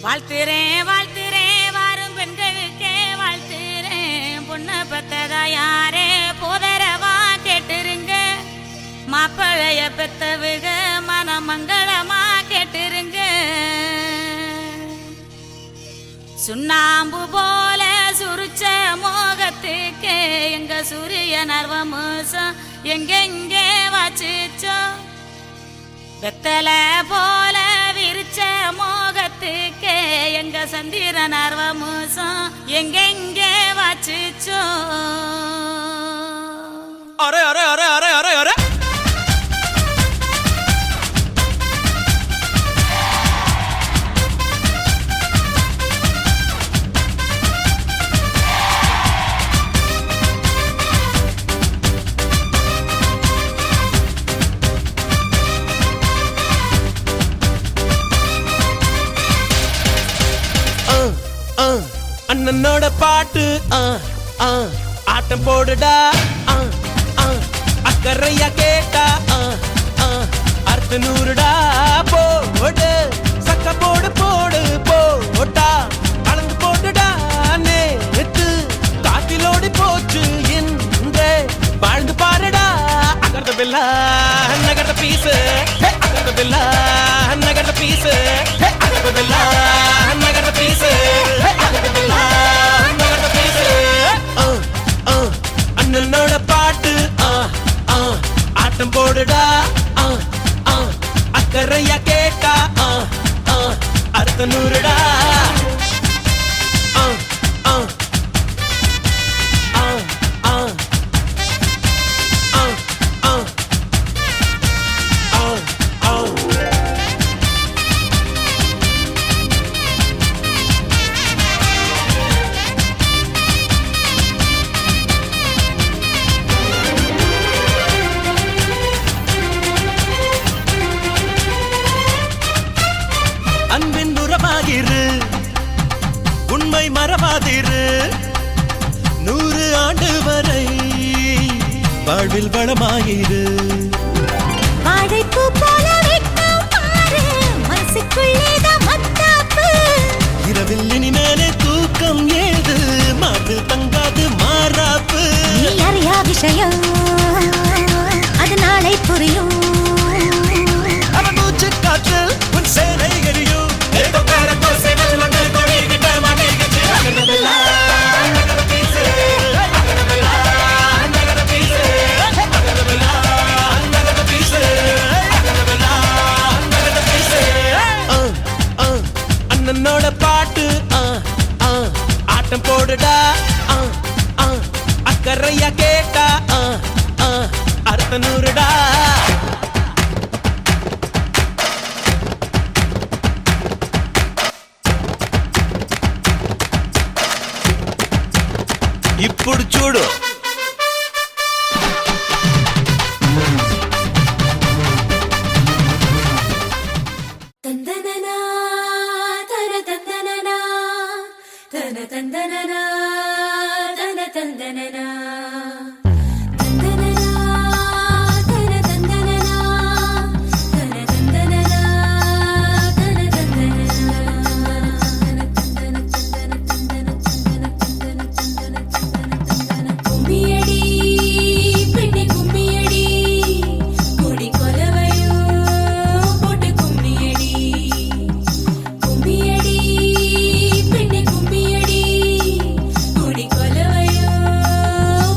வாழ்த்துறேன் வாழ்த்துறேன் வாரும் பெண்களுக்கே வாழ்த்துறேன். பொண்ணை பெத்ததா யாரே போதரவா கேட்டுருங்க. மாப்பிளைய பெத்தவுக மனமங்களமா கேட்டுருங்க. சுண்ணாம்பு போல சுருச்ச மோகத்துக்கு எங்க சூரிய நர்வமோசம் எங்கெங்கே வாச்சிச்சோ. வெத்தல போல விரிச்ச மோகத்துக்கு எங்க சந்திர நர்வமோசம் எங்கெங்கே வாச்சிச்சோ. அரே அரே அரே அரே அரே அரே அண்ணனோட பாட்டு ஆட்டம் போடுடா. அக்கறையா கேட்டா அர்த்த நூறுடா. போடு சக்க போடு போடு போட்டா அளந்து போட்டுடா. நேத்து காத்திலோடி போச்சு என்று வாழ்ந்து பாருடா. அகர்த பில்லா நகர்த பீசு அகர்த பில்லா நகர்த பீசு அகர்த பில்லா நகர்த பீசு அண்ணனோட பாட்டு ஆட்டம் போடுடா. அக்கறையா கேட்டா அர்த்த நூறுடா. அன்பின் உறவாகிரு உண்மை மறவாதிரு. 100 ஆண்டு வரை வாழ்வில் வளமாயிரு. வாழைப்பூ போல வெட்கம் பாரு மனசுக்குள்ளேதான் மத்தாப்பு. இரவில் இனிமேலே தூக்கம் ஏது மாட்டு தங்காது மாறாப்பு. நீ அறியா விஷயம் அது நாளை புரியும். அவன் மூச்சு காற்று உன் சேனை எரியும். அண்ணனோட பாட்டு ஆட்டம் போடுடா. அக்கறையா கேட்டா அர்த்த நூறுடா. ఇప్పుడు చూడు తందననా తన తందననా తన తందననా తన తందననా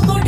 போட்டு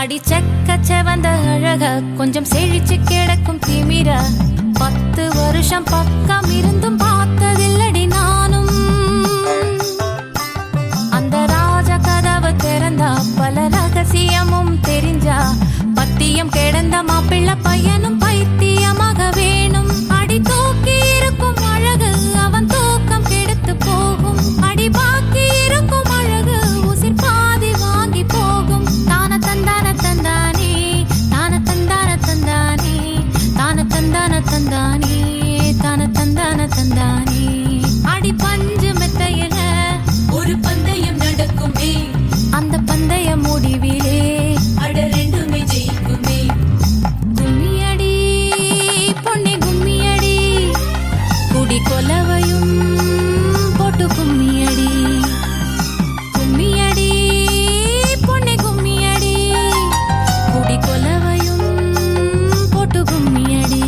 அடி செக்க செவந்த அழக கொஞ்சம் செழிச்சு கிடக்கும் திமிர 10 வருஷம் பக்கம் இருந்தும் பார்த்ததில்லடி நானும் அந்த ராஜ கதவு திறந்தா பல ரகசியமும் தெரிஞ்சா பத்தியம் கிடந்த மாப்பிள்ள பையனும் பைத்தியமாக வேணும் அடி தூக்கி இருக்கும் அழகு அவன் தூக்கம் கெடுத்து போகும் அடி பாக்கி இருக்கும் அழகு உசிர் பாதி வாங்கி போகும் தான தந்தான தந்தானே தான தந்தான தந்தானே தான தந்தான தந்தானே தான தந்தான தந்தானே அடி பஞ்சு மெத்தையில ஒரு பந்தயம் நடக்குமே அந்த பந்தய முடிவிலே அட ரெண்டுமே ஜெயிக்குமே கும்மியடி பொன்னே கும்மியடி குடி கொலவையும் போட்டு கும்மியடி கும்மியடி பொன்னே கும்மியடி குடி கொலவையும் போட்டு கும்மியடி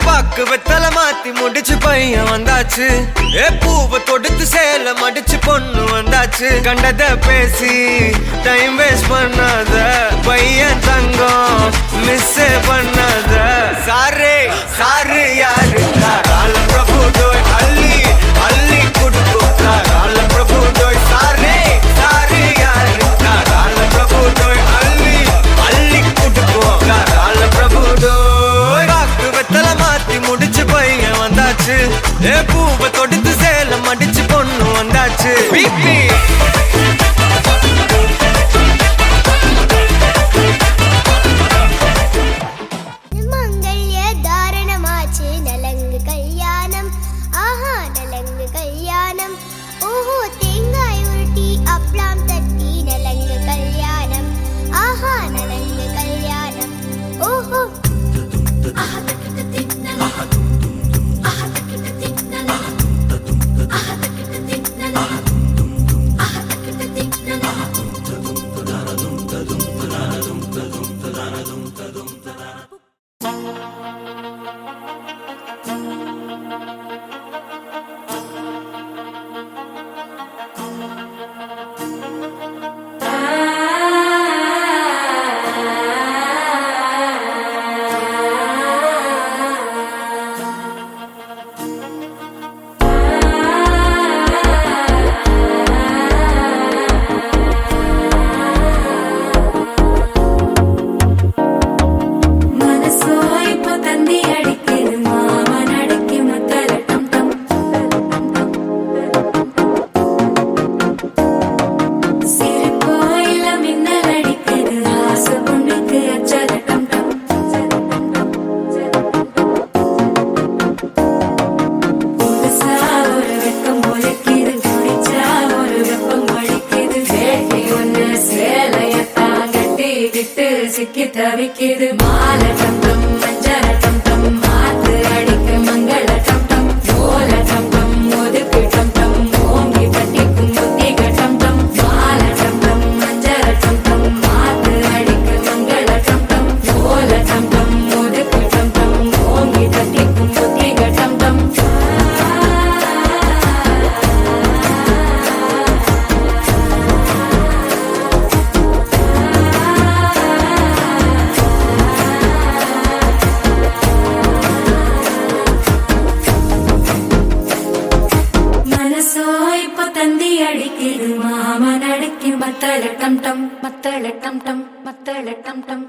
பாக்கு வெத்தல மாத்தி முடிச்சு பையன் வந்தாச்சு பூவை தொடுத்து சேல மடிச்சு பொண்ணு வந்தாச்சு கண்டத பேசி டைம் வேஸ்ட் பண்ணாத பையன் தங்கம் மிஸ் பண்ணாத சாரே சாரு யாரு கால பிரபு டோய் அள்ளி அள்ளி குடுக்கும் கால பிரபு டோய் சாரே சாரு யாரு கால பிரபு டோய் அள்ளி அள்ளி குடுக்கும் கால பிரபு டோய் பாக்கு வெத்தல மாத்தி முடிச்சு பையன் வந்தாச்சு பூவை தொடுத்து சேல மடிச்சு பொண்ணு வந்தாச்சு பிபி சிக்கி தவிக்கிது மால டம் டம் மஞ்சள டம் டம் மாத்து அடிக்க மங்கள டம் டம் ஓல டம் டம் ஒதுக்கு டம் டம் ஓங்கி பட்டிக்கும் புத்திக டம் டம் மால டம் டம் மஞ்சள டம் டம் மாத்து அடிக்க மங்கள டம் டம் ஓல டம் டம் ஒதுக்கு டம் டம் ஓங்கி பட்டிக்கும் புத்திக டம் டம் அடிக்குது மாமன் அடிக்கி மத்தள டம் டம் மத்தள டம் டம் மத்தள டம் டம்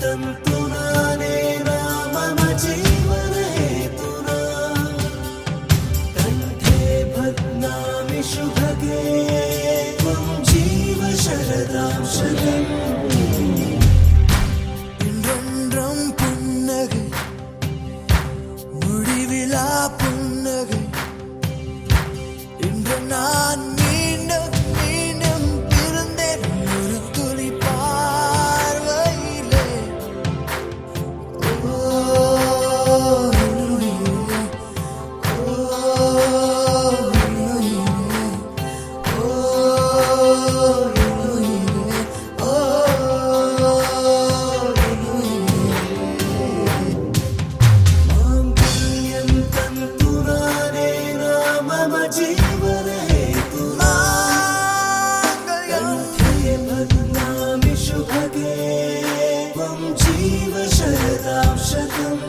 तंतुनाने नाम जीवन हेतुना நிலா புன்னகை இன்று நான் மீண்டும் மீண்டும் பிறந்தேன் ஒரு துளி பார்வையிலே ஓ உயிரே, ஓ உயிரே, ஓ உயிரே, ஓ मांगल्यं तन्तुराने नाम मम जीवने मांगल्यं बध्नामि शुभगे त्वं जीव शरदां शतम्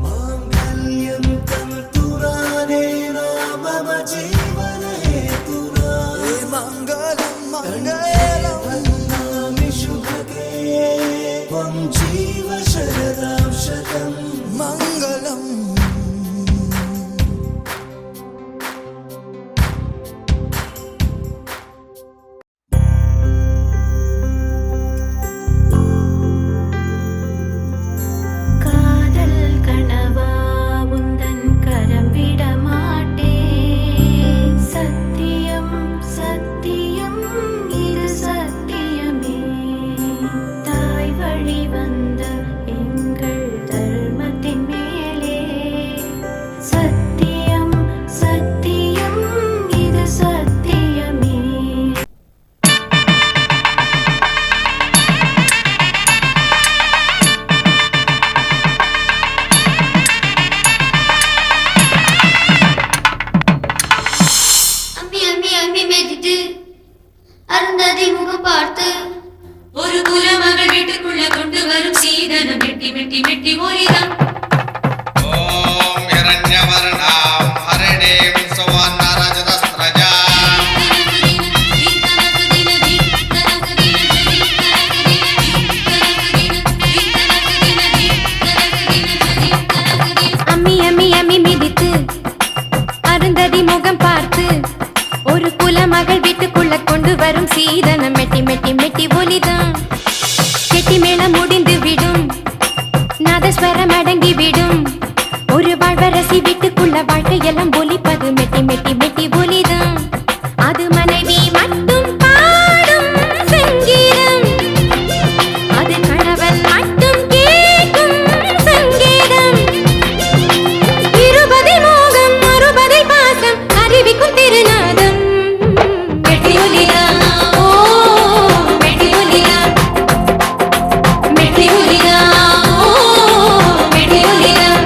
मांगल्यं तन्तुराने नाम मम जीवने हेतुना मङ्गलं मङ्गलं बध्नामि शुभगे त्वं जीव शरदां शतम् मङ्गलम् காதல் கனவா உந்தன் கரம் விட மாட்டேன் சத்தியம் சத்தியம் இது சத்தியமே தாய் வழி வந்த எங்கள் தர்மத்தின் மேலே சத்தியம் சத்தியம் இது சத்தியமே அம்மி அம்மி அம்மி மெதித்து அருந்ததி முகம் பார்த்து ஒரு குலமகள் வீட்டுக்குள்ள கொண்டு வரும் சீதனம் மெட்டி மெட்டி மெட்டி ஒலிதான் ॐ हिरण्यवर्णां हरिणीं सुवर्णरजतस्रजां அம்மி அம்மி அம்மி மிதித்து அருந்ததி முகம் பார்த்து ஒரு குலமகள் வீட்டுக்குள்ள கொண்டு வரும் சீதனம் மெட்டி மெட்டி மெட்டி ஒலிதான் கெட்டி மேளம் முடிந்து விடும் நாதஸ்வரம் அடங்கி விடும் ஒரு வாழ்வரசி வீட்டுக்குள்ள வாழ்க்கையெல்லாம் ஒலிப்பது மெட்டி மெட்டி மெட்டி ஒலிதான் அது மனைவி மட்டும் பாடும் சங்கீதம் அது கணவன் மட்டும் கேட்கும் சங்கீதம் இருபதில் மோகம் அறுபதில் பாசம் அறிவிக்கும் திருநாதம் மெட்டி ஒலிதான் ஓ மெட்டி ஒலிதான் மெட்டி ஒலிதான் ஓ மெட்டி ஒலிதான்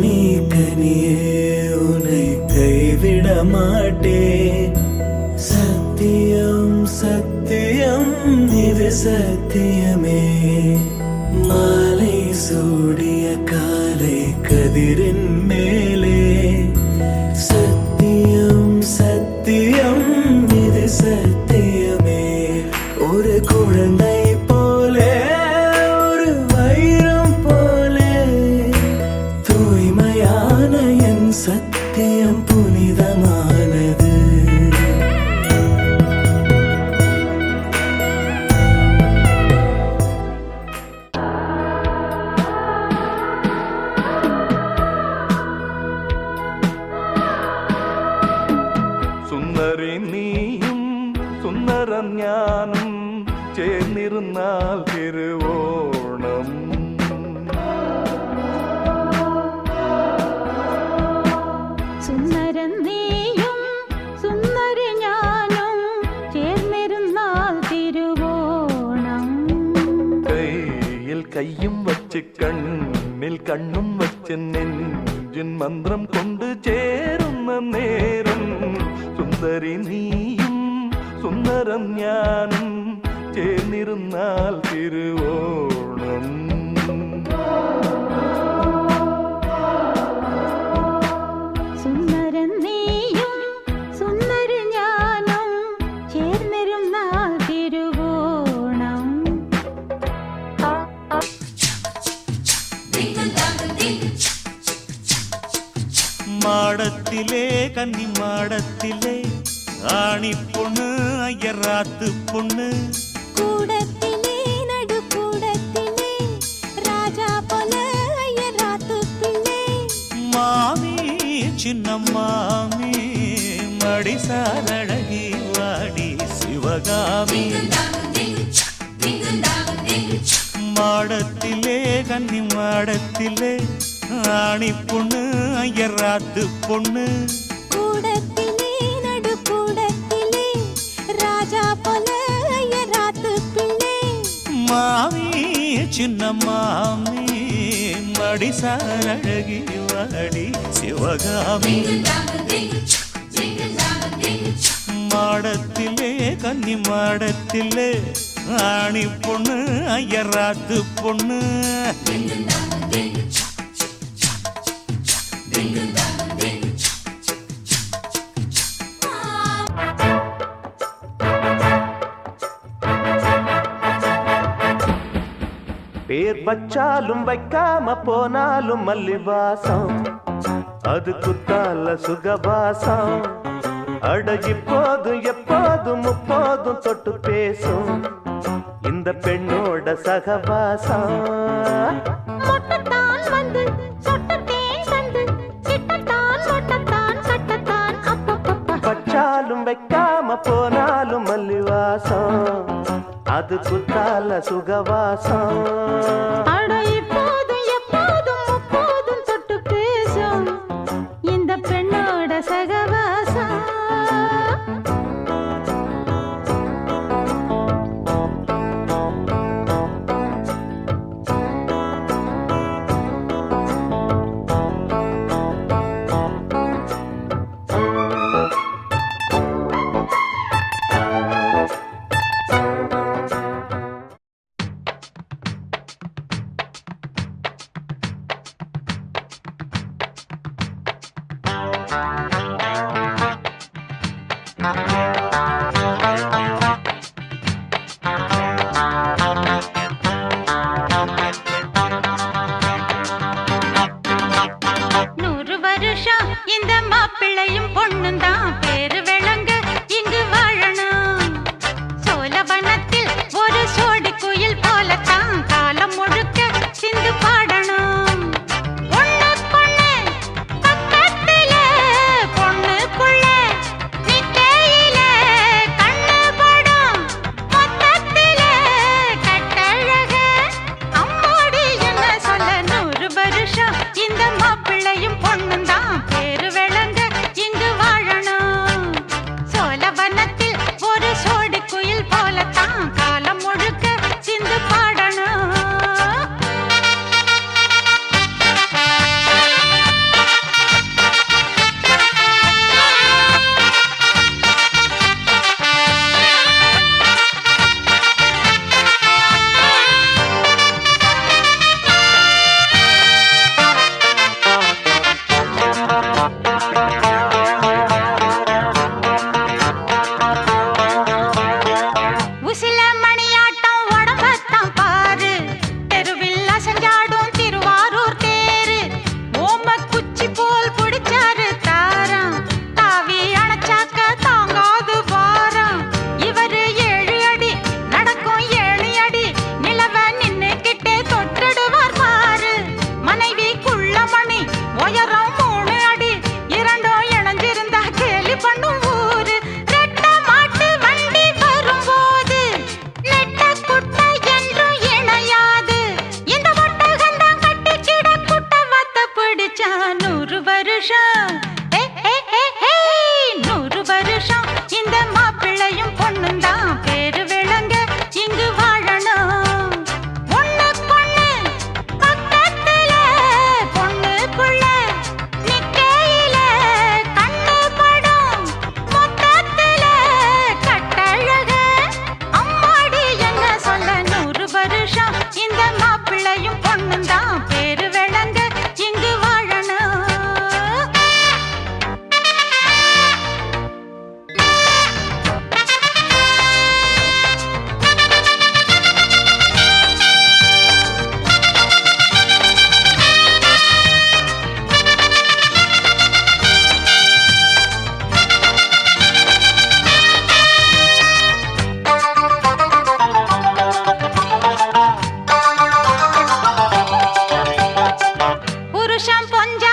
நீ கனியே உன்னை கைவிட மாட்டேன் சத்தியம் சத்தியம் இது சத்தியமே மாலை சூடிய காலை கதிரின் மேலே சத்தியம் சத்தியம் இது சத்தியமே ஒரு குழந்தை போலே ஒரு வைரம் போலே தூய்மையான என் சத்தியம் புனிதமானது സുന്ദരി നീയും സുന്ദരം ഞാനും ചേർന്നിരുന്നാൽ തിരുവോണം സുന്ദരൻ നീയും സുന്ദരി ഞാനും ചേർന്നിരുന്നാൽ തിരുവോണം കയ്യിൽ കയ്യും വച്ച് കണ്ണിൽ കണ്ണും വച്ച് നെഞ്ചിൻ മന്ത്രം കൊണ്ട് ചേരുന്ന നേരം സുന്ദരി നീയും സുന്ദരം ഞാനും ചേർന്നിരുന്നാൽ തിരുവോണം സുന്ദരൻ നീയും സുന്ദരി ഞാനും ചേർന്നിരുന്നാൽ തിരുവോണം மாடத்திலே கன்னி மாடத்திலே ஆணி பொண்ணு ஐயராத்து பொண்ணு கூடத்திலே நடு கூடத்திலே ராஜா போல ஐயராத்து பிள்ளை சின்னம்மாமி மடிசாரழகி வாடி சிவகாமி மாடத்திலே கன்னி மாடத்திலே ஆணி பொண்ணு ஐயராத்து பொண்ணு கூடத்திலே நடு கூடத்திலே ராஜா போல ஐயராத்து பிள்ளை மாமி சின்னம்மாமி மடிசாரழகி வாடி சிவகாமி மாடத்திலே கன்னி மாடத்திலே ஆணி பொண்ணு ஐயராத்து பொண்ணு பேர் வச்சாலும் வைக்காம போனாலும் மல்லிவாசம் அது குத்தால சுகவாசம் அட இப்போதும் எப்போதும் முப்போதும் தொட்டு பேசும் இந்த பெண்ணோட சகவாசம் மொட்டத்தான் வந்து சொட்டத்தேன் தந்து கிட்டத்தான் மொட்டத்தான் கட்டத்தான் அப்பப்பப்பா வச்சாலும் வைக்காம போனாலும் மல்லிவாசம் அது குத்தால சுகவாசம் அட இப்போதும் எப்போதும் முப்போதும் தொட்டு பேசும் இந்த பெண்ணோட சகவாசம் இந்த மாப்பிள்ளையும் பொண்ணும் தான் பேரு விளங்க இங்கு வாழணும் சோழவனத்தில் ஒரு சோடி குயில் போலத்தான் காலம் முழுக்க சிந்து பாடணும் ஒண்ணுக்குண்ணு பக்கத்தில பொண்ணுக்குள்ள நிக்கையில கண்ணு படும் மொத்தத்தில கட்டழக அம்மாடி என்ன சொல்ல 100 வருஷம் இந்த மாப்பிள்ளையும் பொண்ணும் தான் பேரு விளங்க இங்கு வாழணும் சோழவனத்தில் ஒரு சோடி குயில் போலத்தான் காலம் முழுக்க சிந்து பாடணும் உசில மணியாட்டம் உடம்பத்தான் பாரு தெருவில் அசஞ்சாடும் திருவாரூர் தேரு ஓம குச்சி போல் பிடிச்சாரு தாரம் தாவி அணைச்சாக்க தாங்காது பாரம் இவரு 7 அடி நடக்கும் 7 அடி நிலவ நின்னுக்கிட்டே தொட்டுடுவார் பாரு மனைவி குள்ளமணி உயரம் 3 அடி இரண்டும் இணைஞ்சிருந்தா கேலி பண்ணும் ஊரு ரெட்ட மாட்டு வண்டி வரும்போது நெட்ட குட்டை என்றும் இணையாது இந்த ஒட்டகந்தான் கட்டிக்கிட குட்டை வத்த பிடிச்சா 100 வருஷம் 100 வருஷம் இந்த மாப்பிள்ளையும் பொண்ணும் தான் பேரு விளங்க இங்கு வாழணும் ஒண்ணுக்குண்ணு பக்கத்துல பொண்ணுக்குள்ள நிக்கையில கண்ணு படும் மொத்தத்துல கட்டழக அம்மாடி என்ன சொல்ல 100 வருஷம் இந்த மாப்பிள்ளையும் பொண்ணும் தான் பேரு விளங்க இங்கு வாழணும் புருஷன் பொஞ்ச